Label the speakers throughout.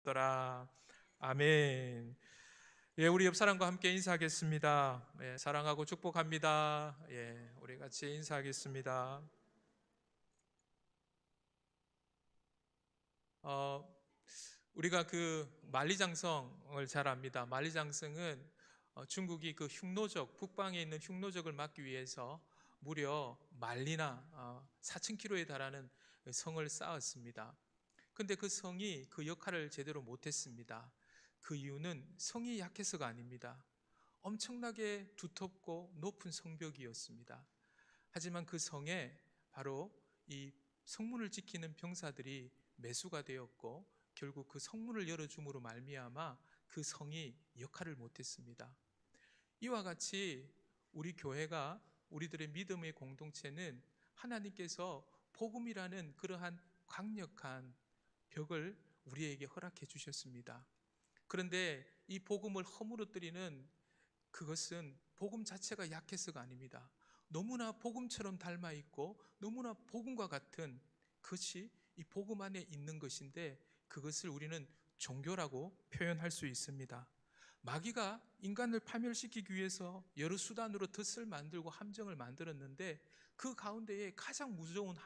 Speaker 1: 더라. 아멘. 예, 우리 옆 사람과 함께 인사하겠습니다. 예, 사랑하고 축복합니다. 예, 우리 같이 인사하겠습니다. 어, 우리가 그 만리장성을 잘 압니다. 만리장성은 중국이 그 흉노적, 북방에 있는 흉노적을 막기 위해서 무려 만리나 4,000km에 달하는 성을 쌓았습니다. 근데 그 성이 그 역할을 제대로 못했습니다. 그 이유는 성이 약해서가 아닙니다. 엄청나게 두텁고 높은 성벽이었습니다. 하지만 그 성에 바로 이 성문을 지키는 병사들이 매수가 되었고 결국 그 성문을 열어줌으로 말미암아 그 성이 역할을 못했습니다. 이와 같이 우리 교회가, 우리들의 믿음의 공동체는 하나님께서 복음이라는 그러한 강력한 벽을 우리에게 허락해 주셨습니다. 그런데 이 복음을 허물어뜨리는 그것은 복음 자체가 약해서가 아닙니다. 너무나 복음처럼 닮아 있고 너무나 복음과 같은 것이 이 복음 안에 있는 것인데 그것을 우리는 종교라고 표현할 수 있습니다. 마귀가 인간을 파멸시키기 위해서 여러 수단으로 덫을 만들고 함정을 만들었는데 그 가운데에 가장 무서운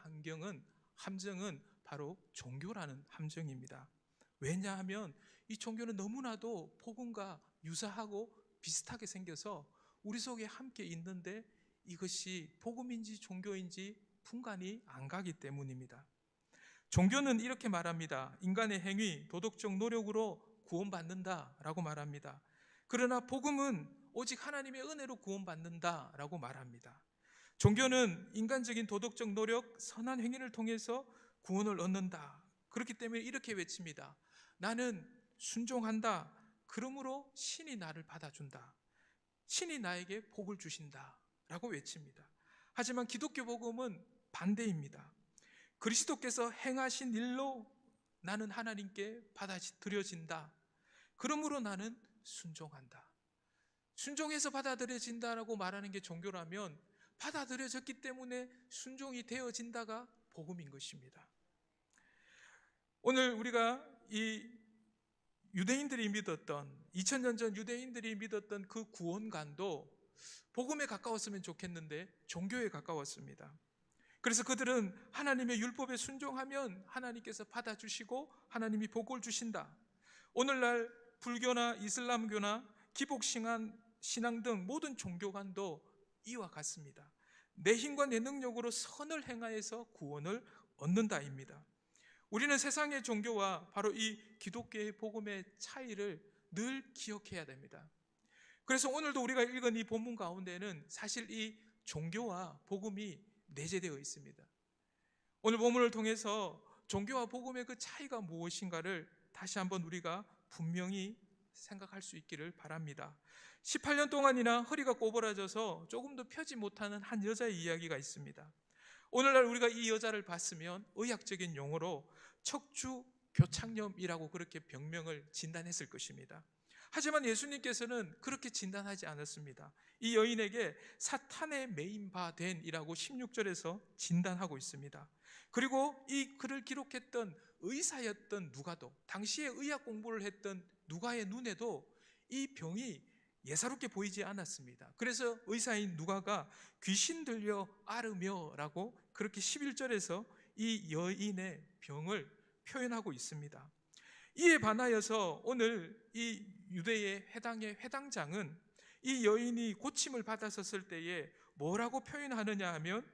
Speaker 1: 함정은 바로 종교라는 함정입니다. 왜냐하면 이 종교는 너무나도 복음과 유사하고 비슷하게 생겨서 우리 속에 함께 있는데 이것이 복음인지 종교인지 분간이 안 가기 때문입니다. 종교는 이렇게 말합니다. 인간의 행위, 도덕적 노력으로 구원받는다라고 말합니다. 그러나 복음은 오직 하나님의 은혜로 구원받는다라고 말합니다. 종교는 인간적인 도덕적 노력, 선한 행위를 통해서 구원을 얻는다. 그렇기 때문에 이렇게 외칩니다. 나는 순종한다. 그러므로 신이 나를 받아준다. 신이 나에게 복을 주신다. 라고 외칩니다. 하지만 기독교 복음은 반대입니다. 그리스도께서 행하신 일로 나는 하나님께 받아들여진다. 그러므로 나는 순종한다. 순종해서 받아들여진다라고 말하는 게 종교라면 받아들여졌기 때문에 순종이 되어진다가 복음인 것입니다. 오늘 우리가 이 유대인들이 믿었던 2000년 전 유대인들이 믿었던 그 구원관도 복음에 가까웠으면 좋겠는데 종교에 가까웠습니다. 그래서 그들은 하나님의 율법에 순종하면 하나님께서 받아주시고 하나님이 복을 주신다. 오늘날 불교나 이슬람교나 기복신앙 등 모든 종교관도 이와 같습니다. 내 힘과 내 능력으로 선을 행하여서 구원을 얻는다입니다. 우리는 세상의 종교와 바로 이 기독교의 복음의 차이를 늘 기억해야 됩니다. 그래서 오늘도 우리가 읽은 이 본문 가운데는 사실 이 종교와 복음이 내재되어 있습니다. 오늘 본문을 통해서 종교와 복음의 그 차이가 무엇인가를 다시 한번 우리가 분명히 생각할 수 있기를 바랍니다. 18년 동안이나 허리가 꼬부라져서 조금도 펴지 못하는 한 여자의 이야기가 있습니다. 오늘날 우리가 이 여자를 봤으면 의학적인 용어로 척추 교착염이라고 그렇게 병명을 진단했을 것입니다. 하지만 예수님께서는 그렇게 진단하지 않았습니다. 이 여인에게 사탄의 메인바된이라고 16절에서 진단하고 있습니다. 그리고 이 글을 기록했던 의사였던 누가도, 당시에 의학 공부를 했던 누가의 눈에도 이 병이 예사롭게 보이지 않았습니다. 그래서 의사인 누가가 귀신 들려 앓으며라고 그렇게 11절에서 이 여인의 병을 표현하고 있습니다. 이에 반하여서 오늘 이 유대의 회당의 회당장은 이 여인이 고침을 받았었을 때에 뭐라고 표현하느냐 하면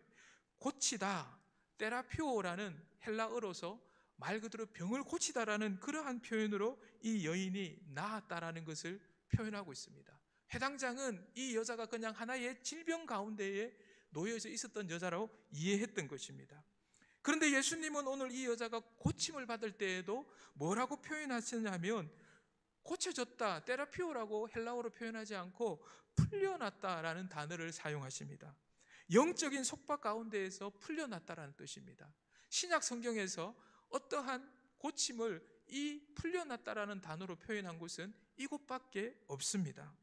Speaker 1: 고치다, 테라피오라는 헬라어로서 말 그대로 병을 고치다라는 그러한 표현으로 이 여인이 나았다라는 것을 표현하고 있습니다. 회당장은 이 여자가 그냥 하나의 질병 가운데에 놓여져 있었던 여자라고 이해했던 것입니다. 그런데 예수님은 오늘 이 여자가 고침을 받을 때에도 뭐라고 표현하시냐면 고쳐졌다, 테라피오라고 헬라어로 표현하지 않고 풀려났다라는 단어를 사용하십니다. 영적인 속박 가운데에서 풀려났다라는 뜻입니다. 신약 성경에서 어떠한 고침을 이 풀려났다라는 단어로 표현한 곳은 이곳밖에 없습니다.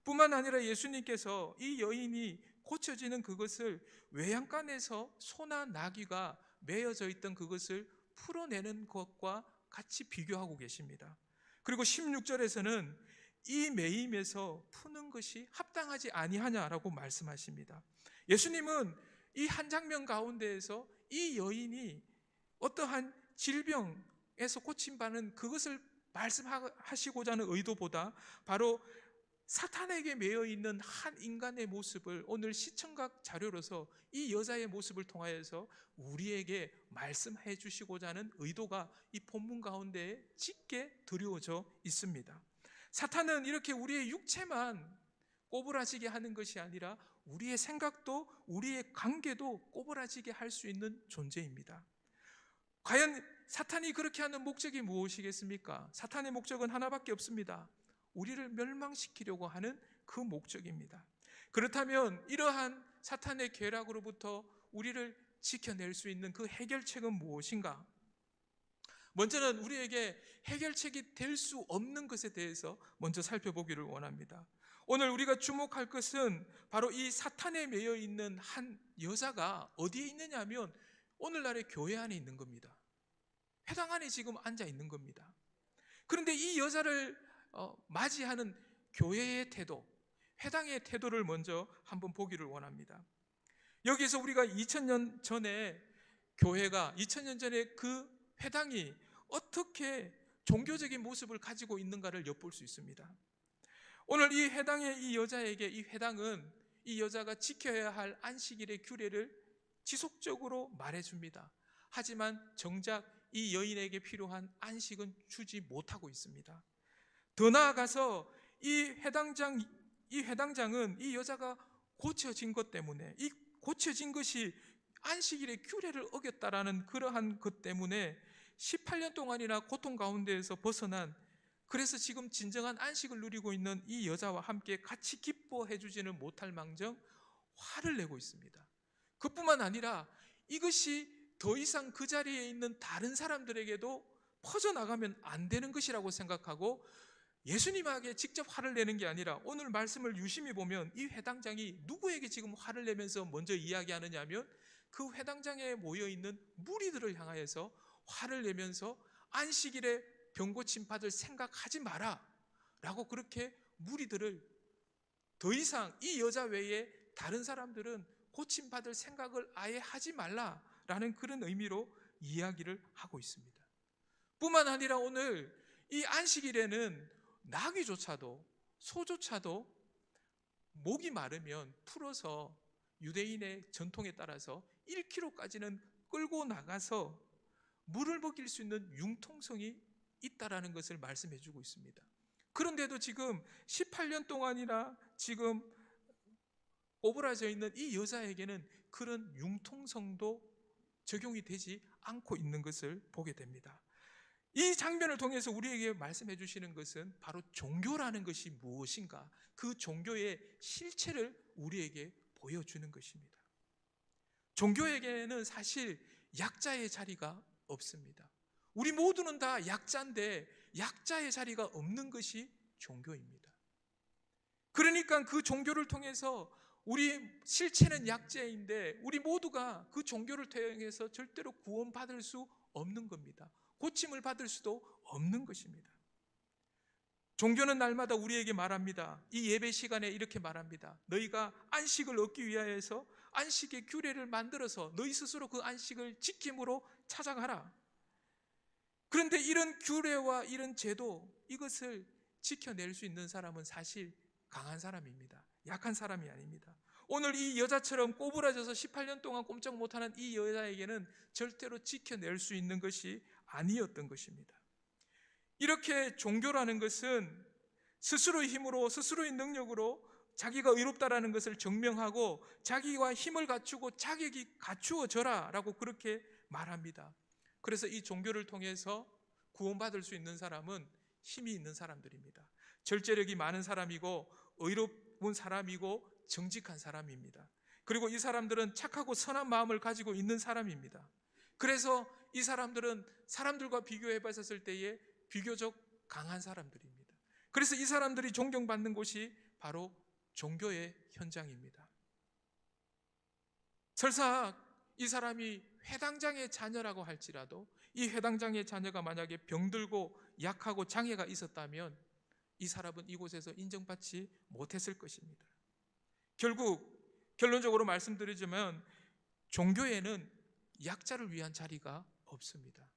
Speaker 1: 뿐만 아니라 예수님께서 이 여인이 고쳐지는 그것을 외양간에서 소나 나귀가 매어져 있던 그것을 풀어내는 것과 같이 비교하고 계십니다. 그리고 16절에서는 이 매임에서 푸는 것이 합당하지 아니하냐라고 말씀하십니다. 예수님은 이 한 장면 가운데에서 이 여인이 어떠한 질병에서 고침받는 그것을 말씀하시고자 하는 의도보다 바로 사탄에게 매여 있는 한 인간의 모습을 오늘 시청각 자료로서 이 여자의 모습을 통하여서 우리에게 말씀해 주시고자 하는 의도가 이 본문 가운데에 짙게 드리워져 있습니다. 사탄은 이렇게 우리의 육체만 꼬부라지게 하는 것이 아니라 우리의 생각도 우리의 관계도 꼬부라지게 할 수 있는 존재입니다. 과연 사탄이 그렇게 하는 목적이 무엇이겠습니까? 사탄의 목적은 하나밖에 없습니다. 우리를 멸망시키려고 하는 그 목적입니다. 그렇다면 이러한 사탄의 계략으로부터 우리를 지켜낼 수 있는 그 해결책은 무엇인가? 먼저는 우리에게 해결책이 될 수 없는 것에 대해서 먼저 살펴보기를 원합니다. 오늘 우리가 주목할 것은 바로 이 사탄에 매여 있는 한 여자가 어디에 있느냐 하면 오늘날의 교회 안에 있는 겁니다. 회당 안에 지금 앉아 있는 겁니다. 그런데 이 여자를 맞이하는 교회의 태도, 회당의 태도를 먼저 한번 보기를 원합니다. 여기서 우리가 2000년 전에 교회가 2000년 전에 그 회당이 어떻게 종교적인 모습을 가지고 있는가를 엿볼 수 있습니다. 오늘 이 회당의 이 여자에게 이 회당은 이 여자가 지켜야 할 안식일의 규례를 지속적으로 말해줍니다. 하지만 정작 이 여인에게 필요한 안식은 주지 못하고 있습니다. 더 나아가서 이 회당장은 이 여자가 고쳐진 것 때문에, 이 고쳐진 것이 안식일의 규례를 어겼다라는 그러한 것 때문에 18년 동안이나 고통 가운데에서 벗어난, 그래서 지금 진정한 안식을 누리고 있는 이 여자와 함께 같이 기뻐해 주지는 못할 망정 화를 내고 있습니다. 그뿐만 아니라 이것이 더 이상 그 자리에 있는 다른 사람들에게도 퍼져나가면 안 되는 것이라고 생각하고 예수님에게 직접 화를 내는 게 아니라 오늘 말씀을 유심히 보면 이 회당장이 누구에게 지금 화를 내면서 먼저 이야기하느냐 하면 그 회당장에 모여있는 무리들을 향하여서 화를 내면서 안식일에 병고침 받을 생각하지 마라 라고 그렇게 무리들을, 더 이상 이 여자 외에 다른 사람들은 고침 받을 생각을 아예 하지 말라라는 그런 의미로 이야기를 하고 있습니다. 뿐만 아니라 오늘 이 안식일에는 나귀조차도, 소조차도 목이 마르면 풀어서 유대인의 전통에 따라서 1km까지는 끌고 나가서 물을 먹일 수 있는 융통성이 있다라는 것을 말씀해 주고 있습니다. 그런데도 지금 18년 동안이나 지금 오그라져 있는 이 여자에게는 그런 융통성도 적용이 되지 않고 있는 것을 보게 됩니다. 이 장면을 통해서 우리에게 말씀해 주시는 것은 바로 종교라는 것이 무엇인가, 그 종교의 실체를 우리에게 보여주는 것입니다. 종교에게는 사실 약자의 자리가 없습니다. 우리 모두는 다 약자인데 약자의 자리가 없는 것이 종교입니다. 그러니까 그 종교를 통해서 우리 실체는 약자인데 우리 모두가 그 종교를 통해서 절대로 구원받을 수 없는 겁니다. 고침을 받을 수도 없는 것입니다. 종교는 날마다 우리에게 말합니다. 이 예배 시간에 이렇게 말합니다. 너희가 안식을 얻기 위하여서 안식의 규례를 만들어서 너희 스스로 그 안식을 지킴으로 찾아가라. 그런데 이런 규례와 이런 제도, 이것을 지켜낼 수 있는 사람은 사실 강한 사람입니다. 약한 사람이 아닙니다. 오늘 이 여자처럼 꼬부라져서 18년 동안 꼼짝 못하는 이 여자에게는 절대로 지켜낼 수 있는 것이 아니었던 것입니다. 이렇게 종교라는 것은 스스로의 힘으로, 스스로의 능력으로 자기가 의롭다라는 것을 증명하고 자기와 힘을 갖추고 자격이 갖추어져라 라고 그렇게 말합니다. 그래서 이 종교를 통해서 구원받을 수 있는 사람은 힘이 있는 사람들입니다. 절제력이 많은 사람이고 의로운 사람이고 정직한 사람입니다. 그리고 이 사람들은 착하고 선한 마음을 가지고 있는 사람입니다. 그래서 이 사람들은 사람들과 비교해 봤을 때에 비교적 강한 사람들입니다. 그래서 이 사람들이 존경받는 곳이 바로 종교의 현장입니다. 설사 이 사람이 회당장의 자녀라고 할지라도 이 회당장의 자녀가 만약에 병들고 약하고 장애가 있었다면 이 사람은 이곳에서 인정받지 못했을 것입니다. 결국 결론적으로 말씀드리자면 종교에는 약자를 위한 자리가 없습니다.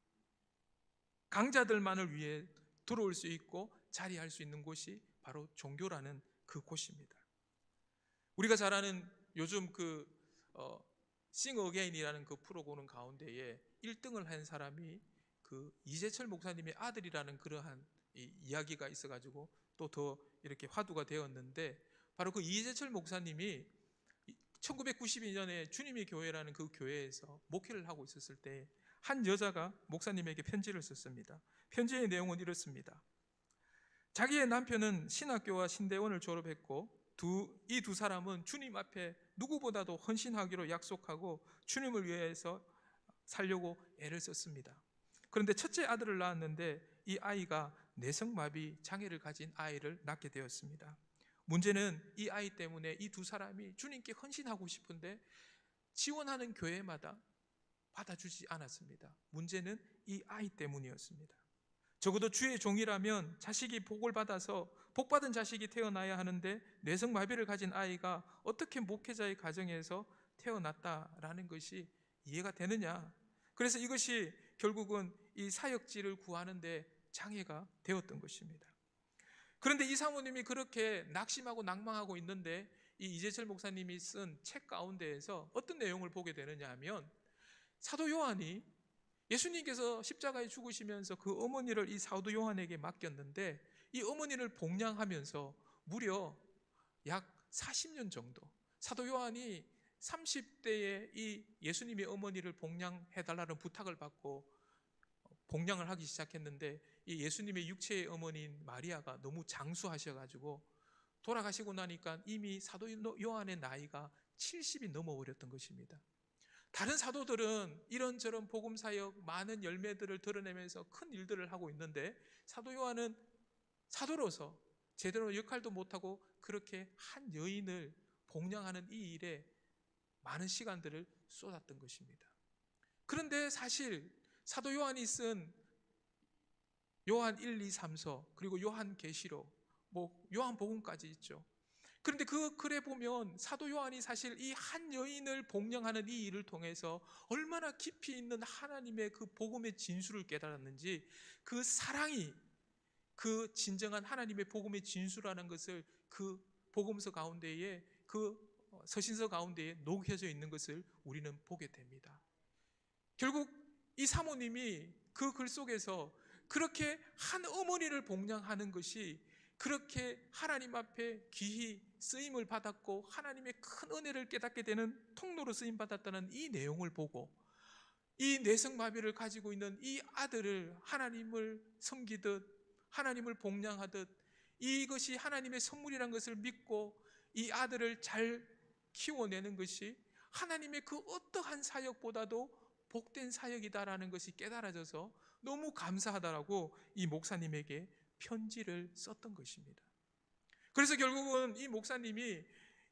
Speaker 1: 강자들만을 위해 들어올 수 있고 자리할 수 있는 곳이 바로 종교라는 그 곳입니다. 우리가 잘 아는 요즘 Sing Again이라는 그 프로그램 가운데에 1등을 한 사람이 그 이재철 목사님의 아들이라는 그러한 이야기가 있어가지고 또 더 이렇게 화두가 되었는데, 바로 그 이재철 목사님이 1992년에 주님의 교회라는 그 교회에서 목회를 하고 있었을 때 한 여자가 목사님에게 편지를 썼습니다. 편지의 내용은 이렇습니다. 자기의 남편은 신학교와 신대원을 졸업했고 이 두 사람은 주님 앞에 누구보다도 헌신하기로 약속하고 주님을 위해서 살려고 애를 썼습니다. 그런데 첫째 아들을 낳았는데 이 아이가 내성마비 장애를 가진 아이를 낳게 되었습니다. 문제는 이 아이 때문에 이 두 사람이 주님께 헌신하고 싶은데 지원하는 교회마다 받아주지 않았습니다. 문제는 이 아이 때문이었습니다. 적어도 주의 종이라면 자식이 복을 받아서 복받은 자식이 태어나야 하는데 뇌성마비를 가진 아이가 어떻게 목회자의 가정에서 태어났다라는 것이 이해가 되느냐. 그래서 이것이 결국은 이 사역지를 구하는데 장애가 되었던 것입니다. 그런데 이 사모님이 그렇게 낙심하고 낭망하고 있는데 이 이재철 목사님이 쓴 책 가운데에서 어떤 내용을 보게 되느냐 하면, 사도 요한이 예수님께서 십자가에 죽으시면서 그 어머니를 이 사도 요한에게 맡겼는데 이 어머니를 봉양하면서 무려 약 40년 정도 사도 요한이 30대에 이 예수님의 어머니를 봉양해달라는 부탁을 받고 봉양을 하기 시작했는데, 이 예수님의 육체의 어머니인 마리아가 너무 장수하셔가지고 돌아가시고 나니까 이미 사도 요한의 나이가 70이 넘어버렸던 것입니다. 다른 사도들은 이런저런 복음사역 많은 열매들을 드러내면서 큰 일들을 하고 있는데 사도 요한은 사도로서 제대로 역할도 못하고 그렇게 한 여인을 봉양하는 이 일에 많은 시간들을 쏟았던 것입니다. 그런데 사실 사도 요한이 쓴 요한 1, 2, 3서 그리고 요한 계시록, 요한 복음까지 있죠. 그런데 그 글에 보면 사도 요한이 사실 이 한 여인을 봉양하는 이 일을 통해서 얼마나 깊이 있는 하나님의 그 복음의 진수를 깨달았는지, 그 사랑이 그 진정한 하나님의 복음의 진수라는 것을 그 복음서 가운데에, 그 서신서 가운데에 녹여져 있는 것을 우리는 보게 됩니다. 결국 이 사모님이 그 글 속에서 그렇게 한 어머니를 봉양하는 것이 그렇게 하나님 앞에 귀히 쓰임을 받았고 하나님의 큰 은혜를 깨닫게 되는 통로로 쓰임 받았다는 이 내용을 보고, 이 뇌성마비를 가지고 있는 이 아들을 하나님을 섬기듯 하나님을 봉양하듯 이것이 하나님의 선물이라는 것을 믿고 이 아들을 잘 키워내는 것이 하나님의 그 어떠한 사역보다도 복된 사역이다라는 것이 깨달아져서 너무 감사하다라고 이 목사님에게 편지를 썼던 것입니다. 그래서 결국은 이 목사님이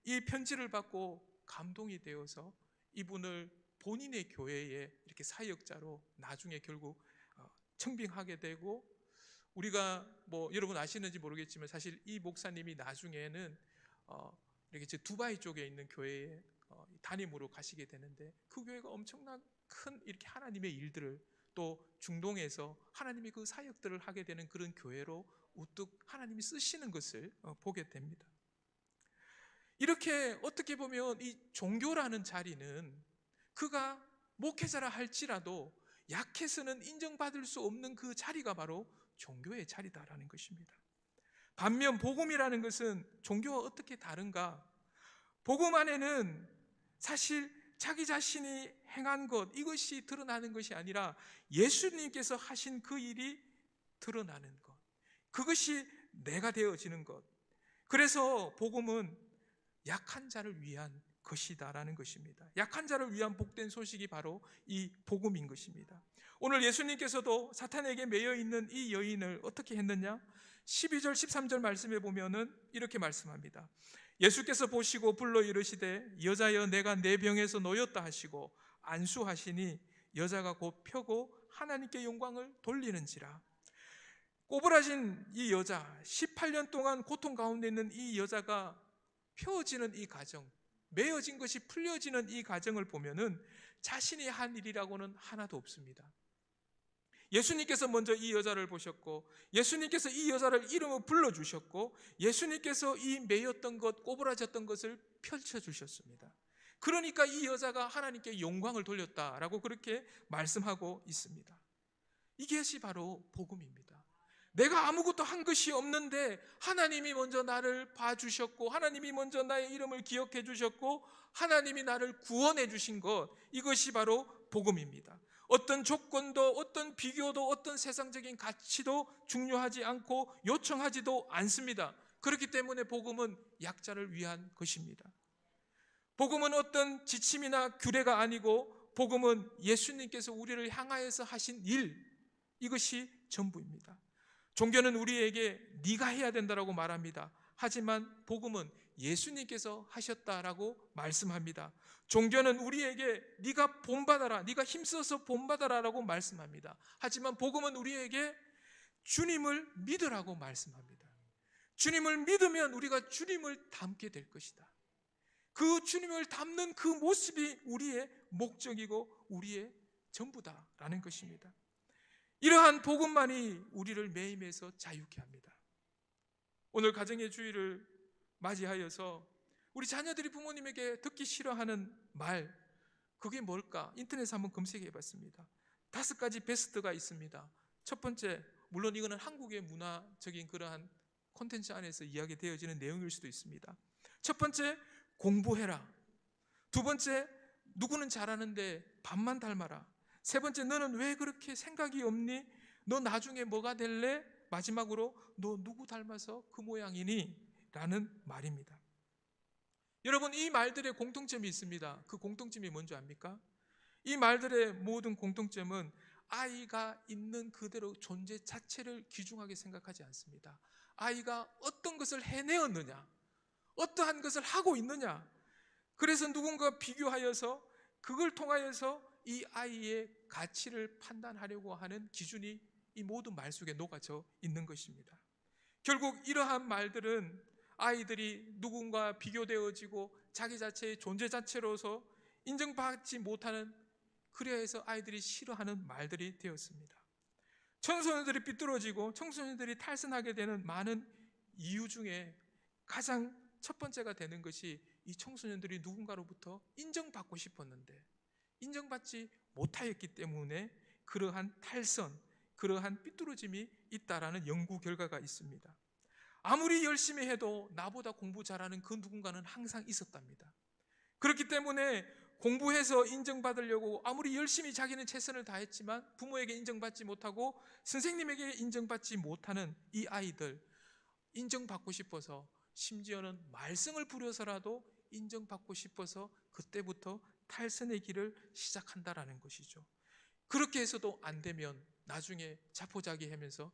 Speaker 1: 이 편지를 받고 감동이 되어서 이분을 본인의 교회에 이렇게 사역자로 나중에 결국 청빙하게 되고, 우리가 여러분 아시는지 모르겠지만 사실 이 목사님이 나중에는 이렇게 두바이 쪽에 있는 교회에 담임으로 가시게 되는데, 그 교회가 엄청난 큰 이렇게 하나님의 일들을, 또 중동에서 하나님의 그 사역들을 하게 되는 그런 교회로 우뚝 하나님이 쓰시는 것을 보게 됩니다. 이렇게 어떻게 보면 이 종교라는 자리는 그가 목회자라 할지라도 약해서는 인정받을 수 없는 그 자리가 바로 종교의 자리다라는 것입니다. 반면 복음이라는 것은 종교와 어떻게 다른가? 복음 안에는 사실 자기 자신이 행한 것, 이것이 드러나는 것이 아니라 예수님께서 하신 그 일이 드러나는 것, 그것이 내가 되어지는 것. 그래서 복음은 약한 자를 위한 것이다라는 것입니다. 약한 자를 위한 복된 소식이 바로 이 복음인 것입니다. 오늘 예수님께서도 사탄에게 매여 있는 이 여인을 어떻게 했느냐? 12절 13절 말씀에 보면은 이렇게 말씀합니다. 예수께서 보시고 불러 이르시되 여자여 내가 내 병에서 놓였다 하시고 안수하시니 여자가 곧 펴고 하나님께 영광을 돌리는지라. 꼬부라진 이 여자, 18년 동안 고통 가운데 있는 이 여자가 펴어지는 이 가정, 매어진 것이 풀려지는 이 가정을 보면은 자신이 한 일이라고는 하나도 없습니다. 예수님께서 먼저 이 여자를 보셨고, 예수님께서 이 여자를 이름으로 불러주셨고, 예수님께서 이 매였던 것, 꼬부라졌던 것을 펼쳐주셨습니다. 그러니까 이 여자가 하나님께 영광을 돌렸다라고 그렇게 말씀하고 있습니다. 이것이 바로 복음입니다. 내가 아무것도 한 것이 없는데 하나님이 먼저 나를 봐주셨고, 하나님이 먼저 나의 이름을 기억해 주셨고, 하나님이 나를 구원해 주신 것, 이것이 바로 복음입니다. 어떤 조건도, 어떤 비교도, 어떤 세상적인 가치도 중요하지 않고 요청하지도 않습니다. 그렇기 때문에 복음은 약자를 위한 것입니다. 복음은 어떤 지침이나 규례가 아니고, 복음은 예수님께서 우리를 향하여서 하신 일, 이것이 전부입니다. 종교는 우리에게 네가 해야 된다라고 말합니다. 하지만 복음은 예수님께서 하셨다라고 말씀합니다. 종교는 우리에게 네가 본받아라, 네가 힘써서 본받아라라고 말씀합니다. 하지만 복음은 우리에게 주님을 믿으라고 말씀합니다. 주님을 믿으면 우리가 주님을 닮게 될 것이다. 그 주님을 닮는 그 모습이 우리의 목적이고 우리의 전부다라는 것입니다. 이러한 복음만이 우리를 매임에서 자유케 합니다. 오늘 가정의 주일을 맞이하여서 우리 자녀들이 부모님에게 듣기 싫어하는 말, 그게 뭘까? 인터넷에 한번 검색해 봤습니다. 5가지 베스트가 있습니다. 첫 번째, 물론 이거는 한국의 문화적인 그러한 콘텐츠 안에서 이야기되어지는 내용일 수도 있습니다. 첫 번째, 공부해라. 두 번째, 누구는 잘하는데 반만 닮아라. 세 번째, 너는 왜 그렇게 생각이 없니? 너 나중에 뭐가 될래? 마지막으로, 너 누구 닮아서 그 모양이니? 라는 말입니다. 여러분, 이 말들의 공통점이 있습니다. 그 공통점이 뭔지 압니까? 이 말들의 모든 공통점은 아이가 있는 그대로 존재 자체를 귀중하게 생각하지 않습니다. 아이가 어떤 것을 해내었느냐, 어떠한 것을 하고 있느냐, 그래서 누군가 비교하여서 그걸 통하여서 이 아이의 가치를 판단하려고 하는 기준이 이 모든 말 속에 녹아져 있는 것입니다. 결국 이러한 말들은 아이들이 누군가 비교되어지고 자기 자체의 존재 자체로서 인정받지 못하는, 그래서 아이들이 싫어하는 말들이 되었습니다. 청소년들이 삐뚤어지고 청소년들이 탈선하게 되는 많은 이유 중에 가장 첫 번째가 되는 것이, 이 청소년들이 누군가로부터 인정받고 싶었는데 인정받지 못하였기 때문에 그러한 탈선, 그러한 삐뚤어짐이 있다라는 연구 결과가 있습니다. 아무리 열심히 해도 나보다 공부 잘하는 그 누군가는 항상 있었답니다. 그렇기 때문에 공부해서 인정받으려고 아무리 열심히 자기는 최선을 다했지만 부모에게 인정받지 못하고 선생님에게 인정받지 못하는 이 아이들, 인정받고 싶어서, 심지어는 말썽을 부려서라도 인정받고 싶어서 그때부터 탈선의 길을 시작한다라는 것이죠. 그렇게 해서도 안 되면 나중에 자포자기하면서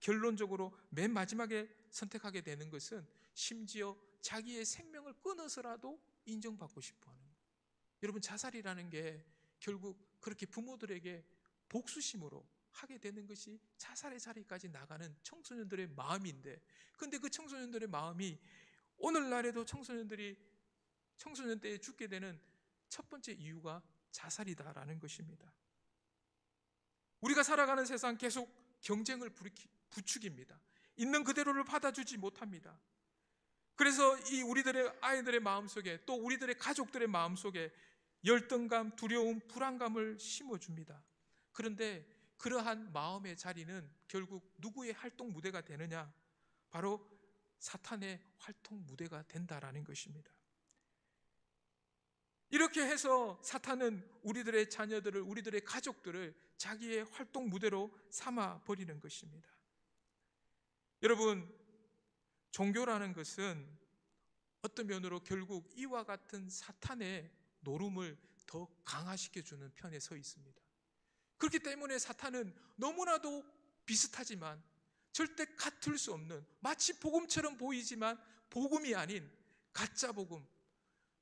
Speaker 1: 결론적으로 맨 마지막에 선택하게 되는 것은 심지어 자기의 생명을 끊어서라도 인정받고 싶어하는 거예요. 여러분, 자살이라는 게 결국 그렇게 부모들에게 복수심으로 하게 되는 것이 자살의 자리까지 나가는 청소년들의 마음인데, 근데 그 청소년들의 마음이 오늘날에도 청소년 때에 죽게 되는 첫 번째 이유가 자살이다라는 것입니다. 우리가 살아가는 세상 계속 경쟁을 부추깁니다. 있는 그대로를 받아주지 못합니다. 그래서 이 우리들의 아이들의 마음속에, 또 우리들의 가족들의 마음속에 열등감, 두려움, 불안감을 심어줍니다. 그런데 그러한 마음의 자리는 결국 누구의 활동 무대가 되느냐? 바로 사탄의 활동 무대가 된다라는 것입니다. 이렇게 해서 사탄은 우리들의 자녀들을, 우리들의 가족들을 자기의 활동 무대로 삼아 버리는 것입니다. 여러분, 종교라는 것은 어떤 면으로 결국 이와 같은 사탄의 노름을 더 강화시켜주는 편에 서 있습니다. 그렇기 때문에 사탄은 너무나도 비슷하지만 절대 같을 수 없는, 마치 복음처럼 보이지만 복음이 아닌 가짜 복음,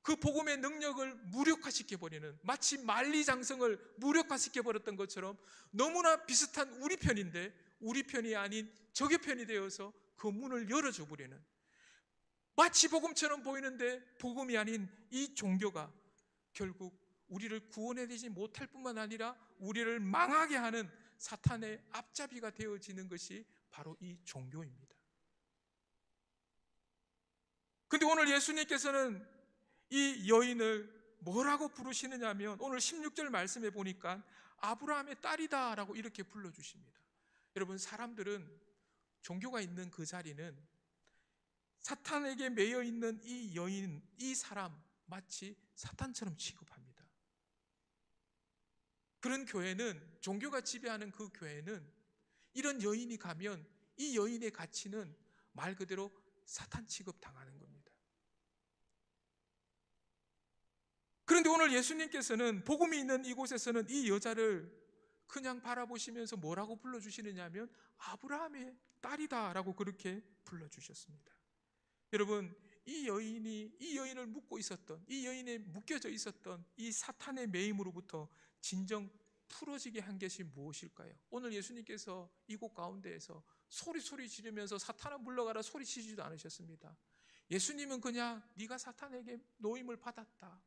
Speaker 1: 그 복음의 능력을 무력화시켜버리는, 마치 만리장성을 무력화시켜버렸던 것처럼 너무나 비슷한 우리 편인데 우리 편이 아닌 적의 편이 되어서 그 문을 열어줘 버리는, 마치 복음처럼 보이는데 복음이 아닌 이 종교가 결국 우리를 구원해내지 못할 뿐만 아니라 우리를 망하게 하는 사탄의 앞잡이가 되어지는 것이 바로 이 종교입니다. 근데 오늘 예수님께서는 이 여인을 뭐라고 부르시느냐 하면 오늘 16절 말씀에 보니까 아브라함의 딸이다 라고 이렇게 불러주십니다. 여러분, 사람들은 종교가 있는 그 자리는 사탄에게 매여 있는 이 여인, 이 사람 마치 사탄처럼 취급합니다. 그런 교회는, 종교가 지배하는 그 교회는 이런 여인이 가면 이 여인의 가치는 말 그대로 사탄 취급 당하는 겁니다. 그런데 오늘 예수님께서는 복음이 있는 이곳에서는 이 여자를 그냥 바라보시면서 뭐라고 불러주시느냐 하면 아브라함의 딸이다 라고 그렇게 불러주셨습니다. 여러분, 이 여인을 묶고 있었던, 이 여인에 묶여져 있었던 이 사탄의 매임으로부터 진정 풀어지게 한 것이 무엇일까요? 오늘 예수님께서 이곳 가운데에서 소리 지르면서 사탄아 물러가라 소리치지도 않으셨습니다. 예수님은 그냥 네가 사탄에게 노임을 받았다,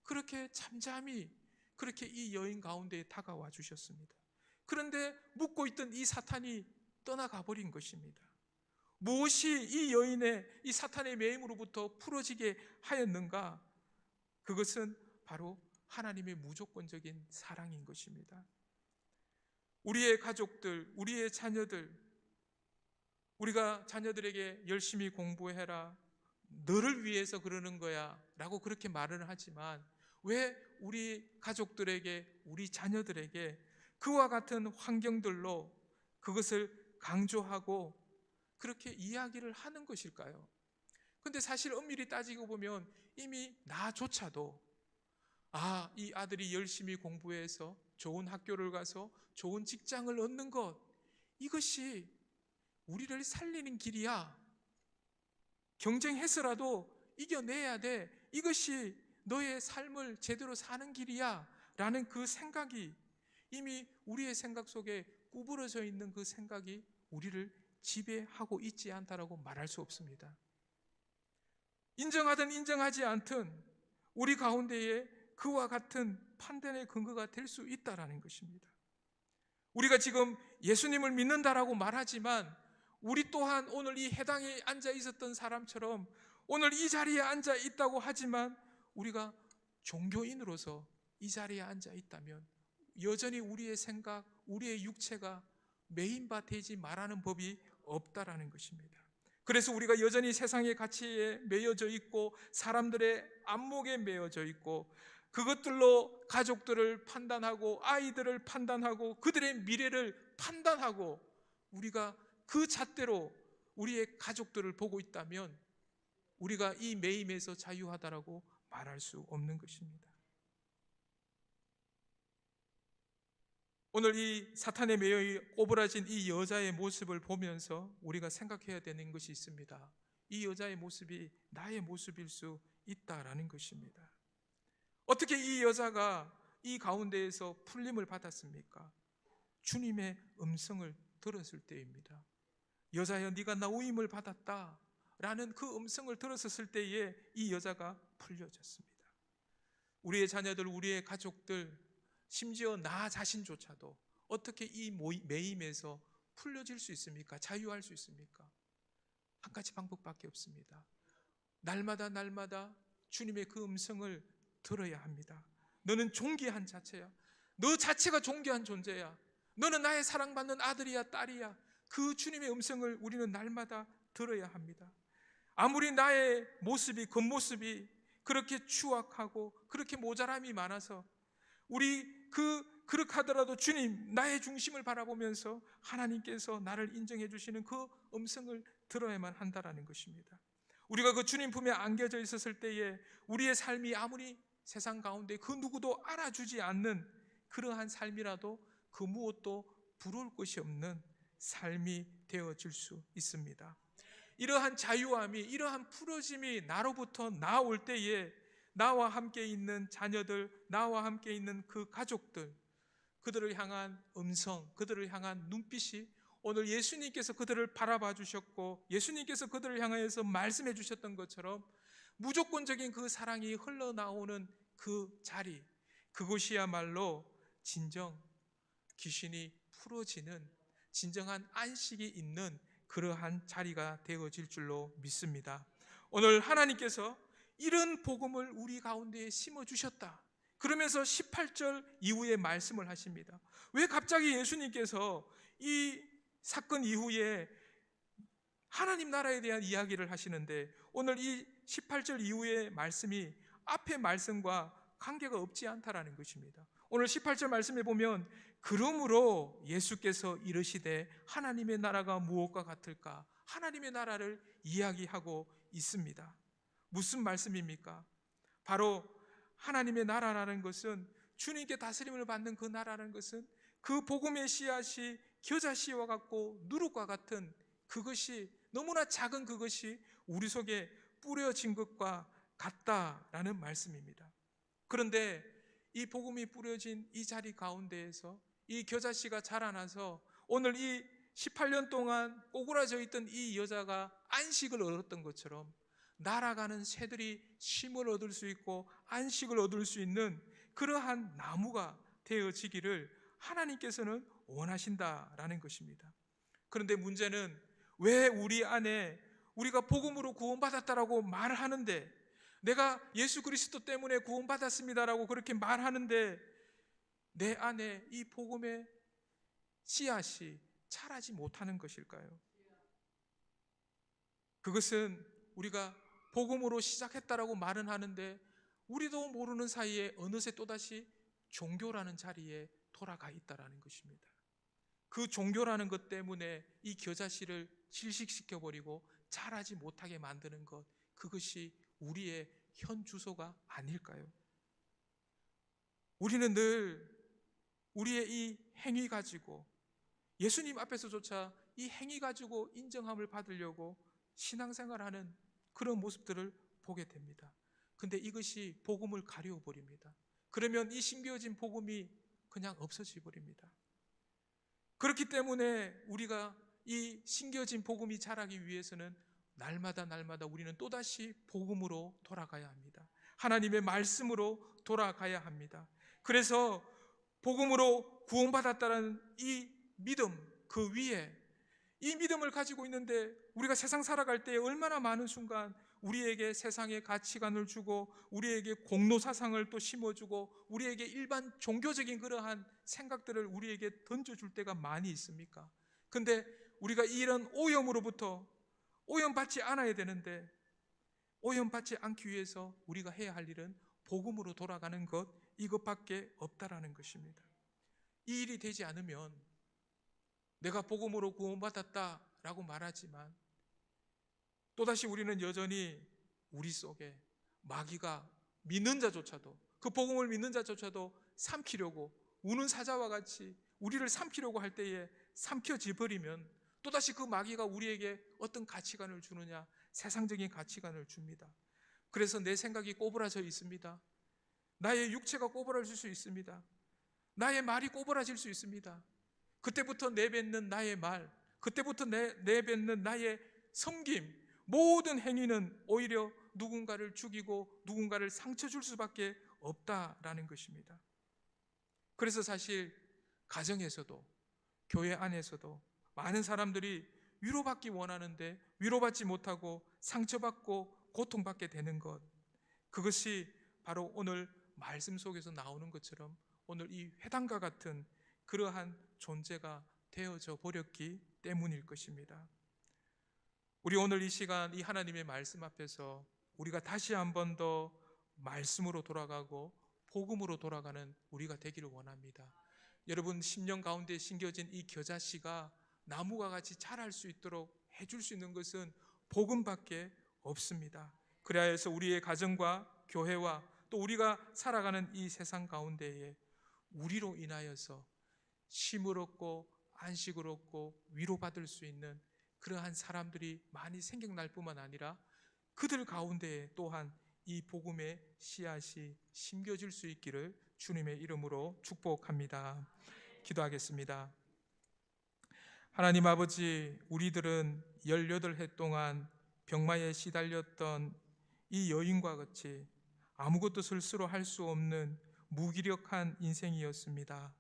Speaker 1: 그렇게 잠잠히 그렇게 이 여인 가운데에 다가와 주셨습니다. 그런데 묶고 있던 이 사탄이 떠나가 버린 것입니다. 무엇이 이 여인의 이 사탄의 매임으로부터 풀어지게 하였는가? 그것은 바로 하나님의 무조건적인 사랑인 것입니다. 우리의 가족들, 우리의 자녀들, 우리가 자녀들에게 열심히 공부해라, 너를 위해서 그러는 거야 라고 그렇게 말을 하지만 왜 우리 가족들에게, 우리 자녀들에게 그와 같은 환경들로 그것을 강조하고 그렇게 이야기를 하는 것일까요? 근데 사실 엄밀히 따지고 보면 이미 나조차도 이 아들이 열심히 공부해서 좋은 학교를 가서 좋은 직장을 얻는 것, 이것이 우리를 살리는 길이야, 경쟁해서라도 이겨내야 돼, 이것이 너의 삶을 제대로 사는 길이야 라는 그 생각이 이미 우리의 생각 속에 구부러져 있는 그 생각이 우리를 지배하고 있지 않다라고 말할 수 없습니다. 인정하든 인정하지 않든 우리 가운데에 그와 같은 판단의 근거가 될 수 있다라는 것입니다. 우리가 지금 예수님을 믿는다라고 말하지만 우리 또한 오늘 이 해당에 앉아 있었던 사람처럼 오늘 이 자리에 앉아 있다고 하지만 우리가 종교인으로서 이 자리에 앉아 있다면 여전히 우리의 생각, 우리의 육체가 메인바 되지 말라는 법이 없다라는 것입니다. 그래서 우리가 여전히 세상의 가치에 매여져 있고 사람들의 안목에 매여져 있고 그것들로 가족들을 판단하고 아이들을 판단하고 그들의 미래를 판단하고 우리가 그 잣대로 우리의 가족들을 보고 있다면 우리가 이 매임에서 자유하다라고 말할 수 없는 것입니다. 오늘 이 사탄의 매여 꼬부라진 이 여자의 모습을 보면서 우리가 생각해야 되는 것이 있습니다. 이 여자의 모습이 나의 모습일 수 있다라는 것입니다. 어떻게 이 여자가 이 가운데에서 풀림을 받았습니까? 주님의 음성을 들었을 때입니다. 여자여 네가 나우임을 받았다 라는 그 음성을 들었을 때에 이 여자가 풀려졌습니다. 우리의 자녀들, 우리의 가족들, 심지어 나 자신조차도 어떻게 이 매임에서 풀려질 수 있습니까? 자유할 수 있습니까? 한 가지 방법밖에 없습니다. 날마다 주님의 그 음성을 들어야 합니다. 너는 존귀한 자체야. 너 자체가 존귀한 존재야. 너는 나의 사랑받는 아들이야, 딸이야. 그 주님의 음성을 우리는 날마다 들어야 합니다. 아무리 나의 모습이, 겉모습이 그렇게 추악하고 그렇게 모자람이 많아서 그렇게 하더라도 주님, 나의 중심을 바라보면서 하나님께서 나를 인정해 주시는 그 음성을 들어야만 한다라는 것입니다. 우리가 그 주님 품에 안겨져 있었을 때에 우리의 삶이 아무리 세상 가운데 그 누구도 알아주지 않는 그러한 삶이라도 그 무엇도 부러울 것이 없는 삶이 되어질 수 있습니다. 이러한 자유함이, 이러한 풀어짐이 나로부터 나올 때에 나와 함께 있는 자녀들, 나와 함께 있는 그 가족들, 그들을 향한 음성, 그들을 향한 눈빛이 오늘 예수님께서 그들을 바라봐 주셨고 예수님께서 그들을 향하여서 말씀해 주셨던 것처럼 무조건적인 그 사랑이 흘러나오는 그 자리, 그곳이야말로 진정 귀신이 풀어지는 진정한 안식이 있는 그러한 자리가 되어질 줄로 믿습니다. 오늘 하나님께서 이런 복음을 우리 가운데에 심어주셨다. 그러면서 18절 이후에 말씀을 하십니다. 왜 갑자기 예수님께서 이 사건 이후에 하나님 나라에 대한 이야기를 하시는데 오늘 이 18절 이후의 말씀이 앞의 말씀과 관계가 없지 않다라는 것입니다. 오늘 18절 말씀에 보면 그러므로 예수께서 이르시되 하나님의 나라가 무엇과 같을까? 하나님의 나라를 이야기하고 있습니다. 무슨 말씀입니까? 바로 하나님의 나라라는 것은 주님께 다스림을 받는 그 나라라는 것은 그 복음의 씨앗이 겨자씨와 같고 누룩과 같은 그것이 너무나 작은 그것이 우리 속에 뿌려진 것과 같다라는 말씀입니다. 그런데 이 복음이 뿌려진 이 자리 가운데에서 이 겨자씨가 자라나서 오늘 이 18년 동안 꼬꾸라져 있던 이 여자가 안식을 얻었던 것처럼 날아가는 새들이 쉼을 얻을 수 있고 안식을 얻을 수 있는 그러한 나무가 되어지기를 하나님께서는 원하신다라는 것입니다. 그런데 문제는 왜 우리 안에 우리가 복음으로 구원받았다라고 말하는데 내가 예수 그리스도 때문에 구원받았습니다라고 그렇게 말하는데 내 안에 이 복음의 씨앗이 자라지 못하는 것일까요? 그것은 우리가 복음으로 시작했다라고 말은 하는데 우리도 모르는 사이에 어느새 또다시 종교라는 자리에 돌아가 있다라는 것입니다. 그 종교라는 것 때문에 이 겨자씨를 질식시켜버리고 자라지 못하게 만드는 것, 그것이 우리의 현 주소가 아닐까요? 우리는 늘 우리의 이 행위 가지고 예수님 앞에서조차 이 행위 가지고 인정함을 받으려고 신앙생활하는 그런 모습들을 보게 됩니다. 근데 이것이 복음을 가려워 버립니다. 그러면 이 심겨진 복음이 그냥 없어져 버립니다. 그렇기 때문에 우리가 이 심겨진 복음이 자라기 위해서는 날마다 우리는 또다시 복음으로 돌아가야 합니다. 하나님의 말씀으로 돌아가야 합니다. 그래서 복음으로 구원받았다는 이 믿음, 그 위에 이 믿음을 가지고 있는데 우리가 세상 살아갈 때 얼마나 많은 순간 우리에게 세상의 가치관을 주고 우리에게 공로사상을 또 심어주고 우리에게 일반 종교적인 그러한 생각들을 우리에게 던져줄 때가 많이 있습니까? 근데 우리가 이런 오염으로부터 오염받지 않아야 되는데 오염받지 않기 위해서 우리가 해야 할 일은 복음으로 돌아가는 것, 이것밖에 없다라는 것입니다. 이 일이 되지 않으면 내가 복음으로 구원받았다라고 말하지만 또다시 우리는 여전히 우리 속에 마귀가 믿는 자조차도 그 복음을 믿는 자조차도 삼키려고 우는 사자와 같이 우리를 삼키려고 할 때에 삼켜져 버리면 또다시 그 마귀가 우리에게 어떤 가치관을 주느냐? 세상적인 가치관을 줍니다. 그래서 내 생각이 꼬부라져 있습니다. 나의 육체가 꼬부라질 수 있습니다. 나의 말이 꼬부라질 수 있습니다. 그때부터 내뱉는 나의 말, 그때부터 내뱉는 나의 섬김, 모든 행위는 오히려 누군가를 죽이고 누군가를 상처 줄 수밖에 없다라는 것입니다. 그래서 사실 가정에서도 교회 안에서도 많은 사람들이 위로받기 원하는데 위로받지 못하고 상처받고 고통받게 되는 것, 그것이 바로 오늘 말씀 속에서 나오는 것처럼 오늘 이 회당과 같은 그러한 존재가 되어져 버렸기 때문일 것입니다. 우리 오늘 이 시간 이 하나님의 말씀 앞에서 우리가 다시 한 번 더 말씀으로 돌아가고 복음으로 돌아가는 우리가 되기를 원합니다. 여러분, 심령 가운데 심겨진 이 겨자씨가 나무와 같이 자랄 수 있도록 해줄 수 있는 것은 복음밖에 없습니다. 그래야 해서 우리의 가정과 교회와 또 우리가 살아가는 이 세상 가운데에 우리로 인하여서 쉼을 얻고 안식을 얻고 위로받을 수 있는 그러한 사람들이 많이 생겨날 뿐만 아니라 그들 가운데에 또한 이 복음의 씨앗이 심겨질 수 있기를 주님의 이름으로 축복합니다. 기도하겠습니다. 하나님 아버지, 우리들은 18해 동안 병마에 시달렸던 이 여인과 같이 아무것도 스스로 할 수 없는 무기력한 인생이었습니다.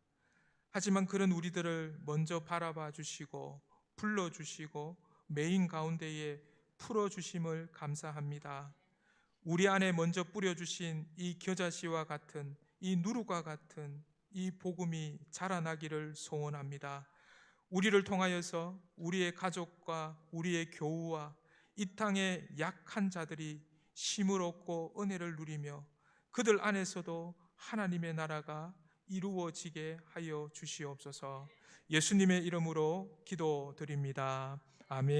Speaker 1: 하지만 그런 우리들을 먼저 바라봐 주시고 불러주시고 메인 가운데에 풀어주심을 감사합니다. 우리 안에 먼저 뿌려주신 이 겨자씨와 같은, 이 누룩과 같은 이 복음이 자라나기를 소원합니다. 우리를 통하여서 우리의 가족과 우리의 교우와 이 땅의 약한 자들이 힘을 얻고 은혜를 누리며 그들 안에서도 하나님의 나라가 이루어지게 하여 주시옵소서. 예수님의 이름으로 기도드립니다. 아멘.